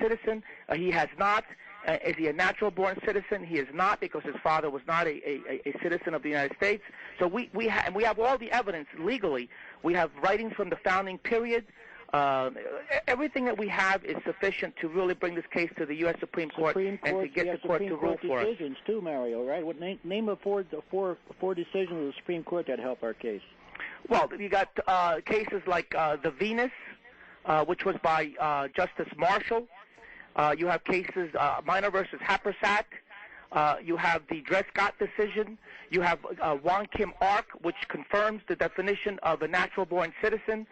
citizen? He has not. Is he a natural-born citizen? He is not, because his father was not a citizen of the United States. So we have all the evidence legally. We have writings from the founding period. Everything that we have is sufficient to really bring this case to the U.S. Supreme Court and to get the court to rule for us. Decisions too, Mario, right? Name of four decisions of the Supreme Court that help our case. Well, you got cases like the Venus, which was by Justice Marshall. You have cases, Minor versus Happersett. You have the Dred Scott decision. You have Wong Kim Ark, which confirms the definition of a natural-born citizen.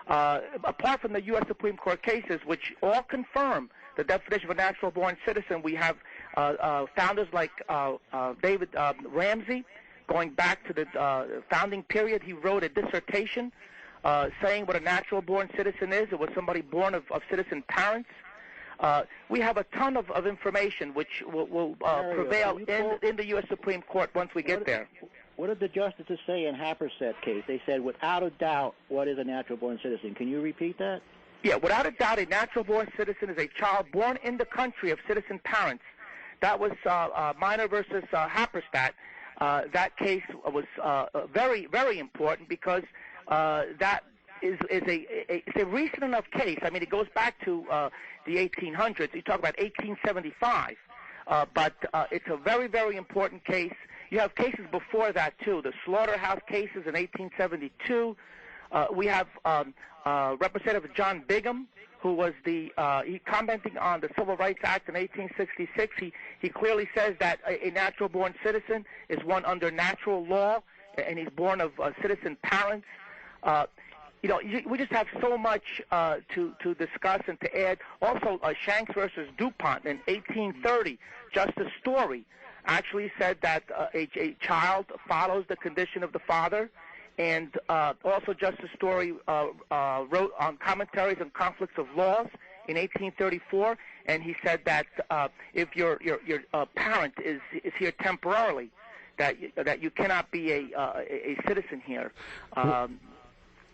Apart from the U.S. Supreme Court cases, which all confirm the definition of a natural-born citizen, we have founders like David Ramsey. Going back to the founding period, he wrote a dissertation saying what a natural-born citizen is. It was somebody born of citizen parents. We have a ton of information which will prevail in the U.S. Supreme Court once we get there. What did the justices say in Happersett case? They said, without a doubt, what is a natural-born citizen? Can you repeat that? Yeah, without a doubt, a natural-born citizen is a child born in the country of citizen parents. That was Minor versus Happersett. That case was very, very important because that is a recent enough case. I mean, it goes back to the 1800s. You talk about 1875, but it's a very, very important case. You have cases before that too. The slaughterhouse cases in 1872. We have Representative John Bigham, who was he commenting on the Civil Rights Act in 1866. He clearly says that a natural-born citizen is one under natural law, and he's born of citizen parents. We just have so much to discuss and to add. Also, Shanks versus DuPont in 1830, Justice Story actually said that a child follows the condition of the father. And also Justice Story wrote on commentaries on conflicts of laws in 1834, and he said that if your parent is here temporarily, that you cannot be a citizen here.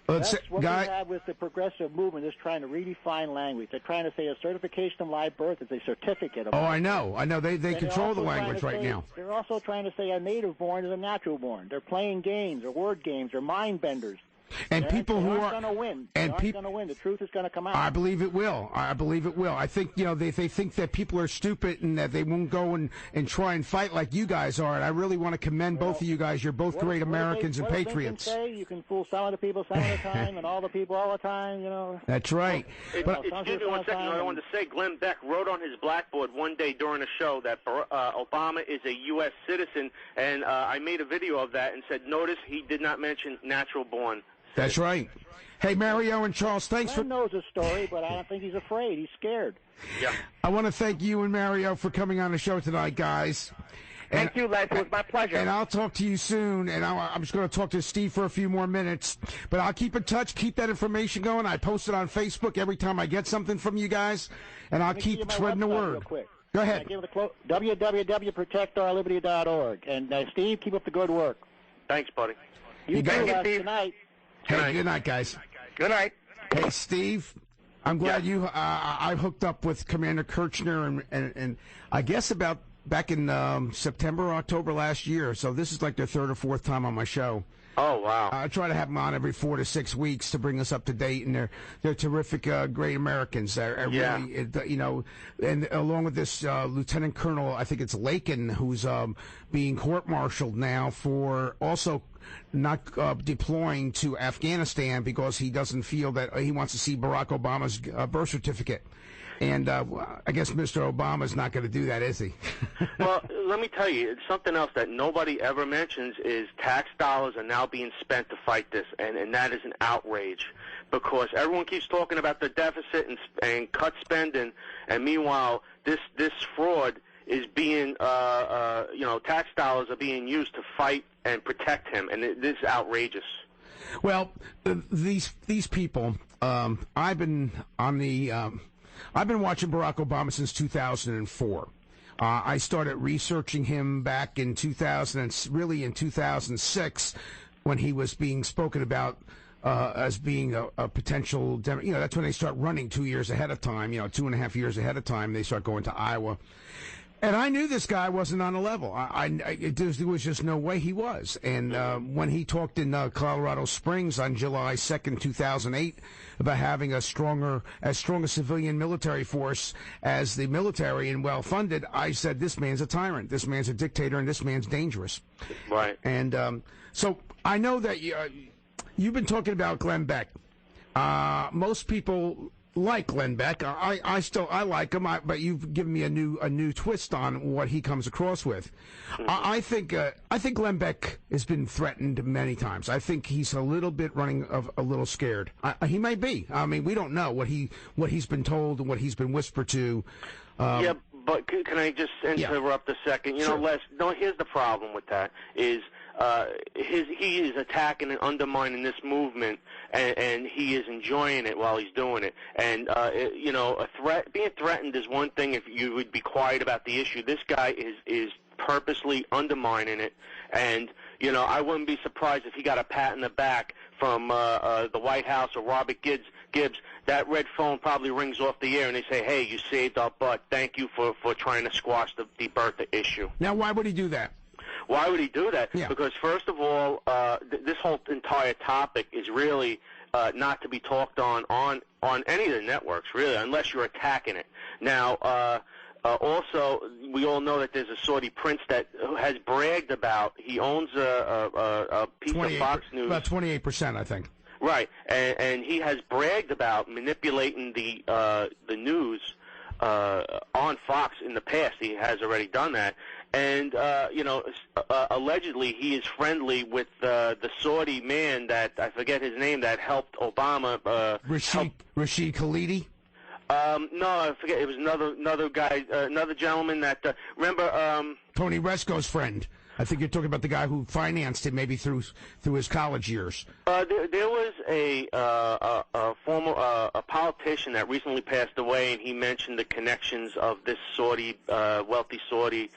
That's what we have with the progressive movement, is trying to redefine language. They're trying to say a certification of live birth is a certificate of live birth. I know. They control the language right now. They're also trying to say a native-born is a natural-born. They're playing games or word games or mind benders. And people who are going to win. They're going to win. The truth is going to come out. I believe it will. I think they think that people are stupid and that they won't go and try and fight like you guys are. And I really want to commend both of you guys. You're both great Americans and patriots. Say? You can fool some of the people some of the time and all the people all the time. That's right. Excuse me 1 second. I wanted to say Glenn Beck wrote on his blackboard one day during a show that Obama is a U.S. citizen, and I made a video of that and said, notice he did not mention natural-born. That's right. Hey, Mario and Charles, thanks for... Glenn knows the story, but I don't think he's afraid. He's scared. Yeah. I want to thank you and Mario for coming on the show tonight, guys. Thank you, Les. It was my pleasure. And I'll talk to you soon, and I'm just going to talk to Steve for a few more minutes. But I'll keep in touch, keep that information going. I post it on Facebook every time I get something from you guys, and I'll keep spreading the word. Real quick. Go ahead. www.protectourliberty.org. And Steve, keep up the good work. Thank Buddy. You too, Les, tonight. Hey, good night, guys. Good night. Hey, Steve, I'm glad I hooked up with Commander Kerchner and I guess about back in September or October last year. So this is like their third or fourth time on my show. Oh, wow. I try to have them on every 4 to 6 weeks to bring us up to date, and they're terrific, great Americans. Really, and along with this Lieutenant Colonel, I think it's Lakin, who's being court-martialed now for also not deploying to Afghanistan because he doesn't feel that he wants to see Barack Obama's birth certificate. And I guess Mr. Obama's not going to do that, is he? Well, let me tell you, it's something else that nobody ever mentions is tax dollars are now being spent to fight this, and that is an outrage because everyone keeps talking about the deficit and cut spending, and meanwhile, this fraud is being, tax dollars are being used to fight and protect him, and this is outrageous. Well, these people, I've been watching Barack Obama since 2004. I started researching him back in 2006 when he was being spoken about as being a potential, that's when they start running 2 years ahead of time, 2.5 years ahead of time, they start going to Iowa. And I knew this guy wasn't on a level. There was just no way he was. And when he talked in Colorado Springs on July 2nd, 2008, about having as strong a civilian military force as the military and well-funded, I said, this man's a tyrant, this man's a dictator, and this man's dangerous. Right. And so I know that you've been talking about Glenn Beck. Most people like Glenn Beck. I like him, but you've given me a new twist on what he comes across with. I think Glenn Beck has been threatened many times. I think he's a little bit a little scared. He may be. I mean, we don't know what he's been told and what he's been whispered to. Yeah, but can I just interrupt a second? Sure. Les, no, here's the problem with that is he is attacking and undermining this movement, and he is enjoying it while he's doing it. And being threatened is one thing if you would be quiet about the issue. This guy is purposely undermining it, and I wouldn't be surprised if he got a pat in the back from the White House or Robert Gibbs. That red phone probably rings off the air, and they say, "Hey, you saved our butt. Thank you for trying to squash the Bertha issue." Now, why would he do that? Why would he do that? Yeah. Because, first of all, this whole entire topic is really not to be talked on any of the networks, really, unless you're attacking it. Now, also, we all know that there's a Saudi prince that has bragged about, he owns a piece of Fox News. About 28%, I think. Right, and he has bragged about manipulating the news on Fox in the past. He has already done that. And, allegedly he is friendly with the Saudi man that, I forget his name, that helped Obama. Rashid Khalidi? No, I forget. It was another guy, another gentleman that, remember... Tony Resco's friend. I think you're talking about the guy who financed him maybe through his college years. There was a former a politician that recently passed away, and he mentioned the connections of this wealthy Saudi